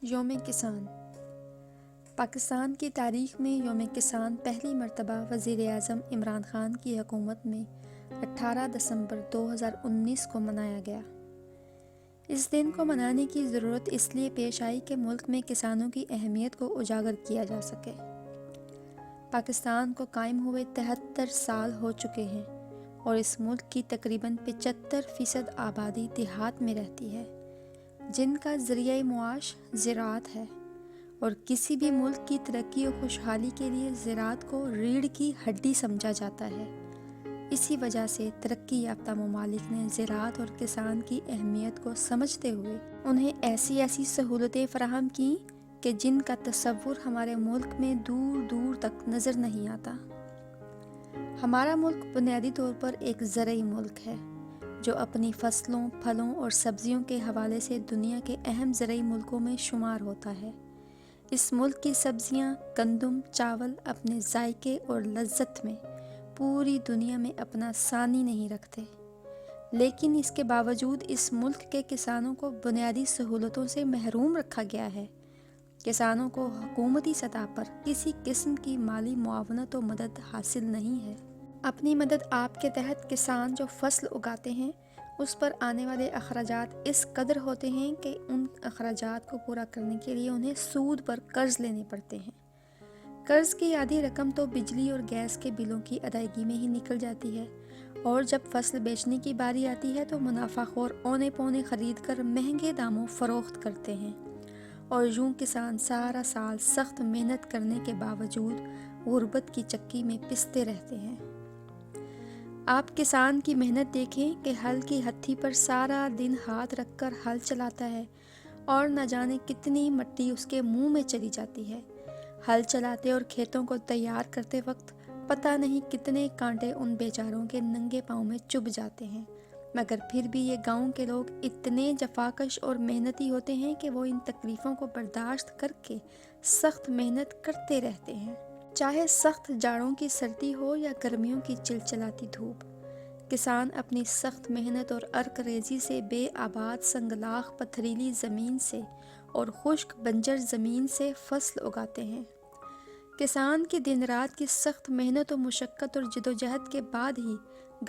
یوم کسان۔ پاکستان کی تاریخ میں یوم کسان پہلی مرتبہ وزیر اعظم عمران خان کی حکومت میں 18 دسمبر 2019 کو منایا گیا۔ اس دن کو منانے کی ضرورت اس لیے پیش آئی کہ ملک میں کسانوں کی اہمیت کو اجاگر کیا جا سکے۔ پاکستان کو قائم ہوئے 73 سال ہو چکے ہیں اور اس ملک کی تقریباً 75% آبادی دیہات میں رہتی ہے، جن کا ذریعہ معاش زراعت ہے، اور کسی بھی ملک کی ترقی و خوشحالی کے لیے زراعت کو ریڑھ کی ہڈی سمجھا جاتا ہے۔ اسی وجہ سے ترقی یافتہ ممالک نے زراعت اور کسان کی اہمیت کو سمجھتے ہوئے انہیں ایسی سہولتیں فراہم کیں کہ جن کا تصور ہمارے ملک میں دور دور تک نظر نہیں آتا۔ ہمارا ملک بنیادی طور پر ایک زرعی ملک ہے، جو اپنی فصلوں، پھلوں اور سبزیوں کے حوالے سے دنیا کے اہم زرعی ملکوں میں شمار ہوتا ہے۔ اس ملک کی سبزیاں، گندم، چاول اپنے ذائقے اور لذت میں پوری دنیا میں اپنا ثانی نہیں رکھتے، لیکن اس کے باوجود اس ملک کے کسانوں کو بنیادی سہولتوں سے محروم رکھا گیا ہے۔ کسانوں کو حکومتی سطح پر کسی قسم کی مالی معاونت و مدد حاصل نہیں ہے۔ اپنی مدد آپ کے تحت کسان جو فصل اگاتے ہیں، اس پر آنے والے اخراجات اس قدر ہوتے ہیں کہ ان اخراجات کو پورا کرنے کے لیے انہیں سود پر قرض لینے پڑتے ہیں۔ قرض کی آدھی رقم تو بجلی اور گیس کے بلوں کی ادائیگی میں ہی نکل جاتی ہے، اور جب فصل بیچنے کی باری آتی ہے تو منافع خور اونے پونے خرید کر مہنگے داموں فروخت کرتے ہیں، اور یوں کسان سارا سال سخت محنت کرنے کے باوجود غربت کی چکی میں پستے رہتے ہیں۔ آپ کسان کی محنت دیکھیں کہ ہل کی ہتھی پر سارا دن ہاتھ رکھ کر ہل چلاتا ہے، اور نہ جانے کتنی مٹی اس کے منہ میں چلی جاتی ہے۔ ہل چلاتے اور کھیتوں کو تیار کرتے وقت پتہ نہیں کتنے کانٹے ان بیچاروں کے ننگے پاؤں میں چبھ جاتے ہیں، مگر پھر بھی یہ گاؤں کے لوگ اتنے جفاکش اور محنتی ہوتے ہیں کہ وہ ان تکلیفوں کو برداشت کر کے سخت محنت کرتے رہتے ہیں، چاہے سخت جاڑوں کی سردی ہو یا گرمیوں کی چلچلاتی دھوپ۔ کسان اپنی سخت محنت اور عرق ریزی سے بے آباد سنگلاخ پتھریلی زمین سے اور خشک بنجر زمین سے فصل اگاتے ہیں۔ کسان کی دن رات کی سخت محنت و مشقت اور جدوجہد کے بعد ہی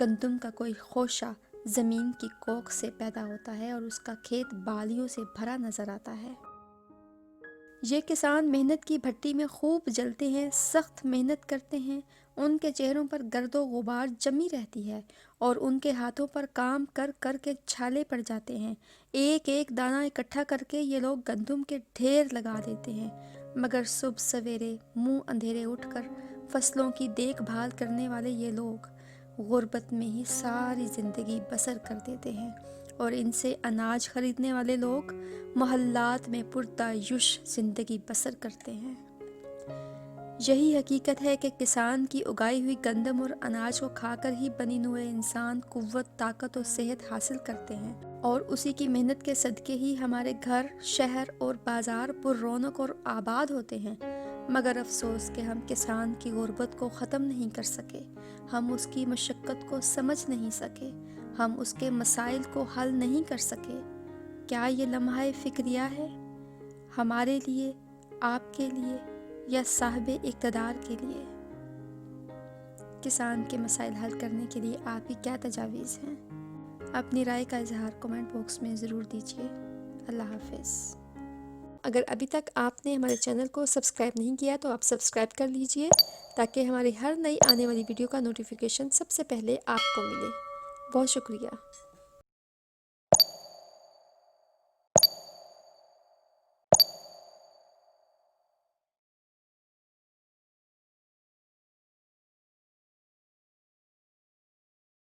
گندم کا کوئی خوشہ زمین کی کوکھ سے پیدا ہوتا ہے اور اس کا کھیت بالیوں سے بھرا نظر آتا ہے۔ یہ کسان محنت کی بھٹی میں خوب جلتے ہیں، سخت محنت کرتے ہیں، ان کے چہروں پر گرد و غبار جمی رہتی ہے اور ان کے ہاتھوں پر کام کر کر کے چھالے پڑ جاتے ہیں۔ ایک ایک دانہ اکٹھا کر کے یہ لوگ گندم کے ڈھیر لگا دیتے ہیں، مگر صبح سویرے منہ اندھیرے اٹھ کر فصلوں کی دیکھ بھال کرنے والے یہ لوگ غربت میں ہی ساری زندگی بسر کر دیتے ہیں، اور ان سے اناج خریدنے والے لوگ محلات میں پرتعیش زندگی بسر کرتے ہیں۔ یہی حقیقت ہے کہ کسان کی اگائی ہوئی گندم اور اناج کو کھا کر ہی بنی نوع انسان قوت، طاقت و صحت حاصل کرتے ہیں، اور اسی کی محنت کے صدقے ہی ہمارے گھر، شہر اور بازار پر رونق اور آباد ہوتے ہیں۔ مگر افسوس کہ ہم کسان کی غربت کو ختم نہیں کر سکے، ہم اس کی مشقت کو سمجھ نہیں سکے، ہم اس کے مسائل کو حل نہیں کر سکے۔ کیا یہ لمحہ فکریہ ہے ہمارے لیے، آپ کے لیے، یا صاحب اقتدار کے لیے؟ کسان کے مسائل حل کرنے کے لیے آپ کی کیا تجاویز ہیں؟ اپنی رائے کا اظہار کمنٹ باکس میں ضرور دیجیے۔ اللہ حافظ۔ اگر ابھی تک آپ نے ہمارے چینل کو سبسکرائب نہیں کیا تو آپ سبسکرائب کر لیجیے، تاکہ ہماری ہر نئی آنے والی ویڈیو کا نوٹیفیکیشن سب سے پہلے آپ کو ملے۔ بہت شکریہ۔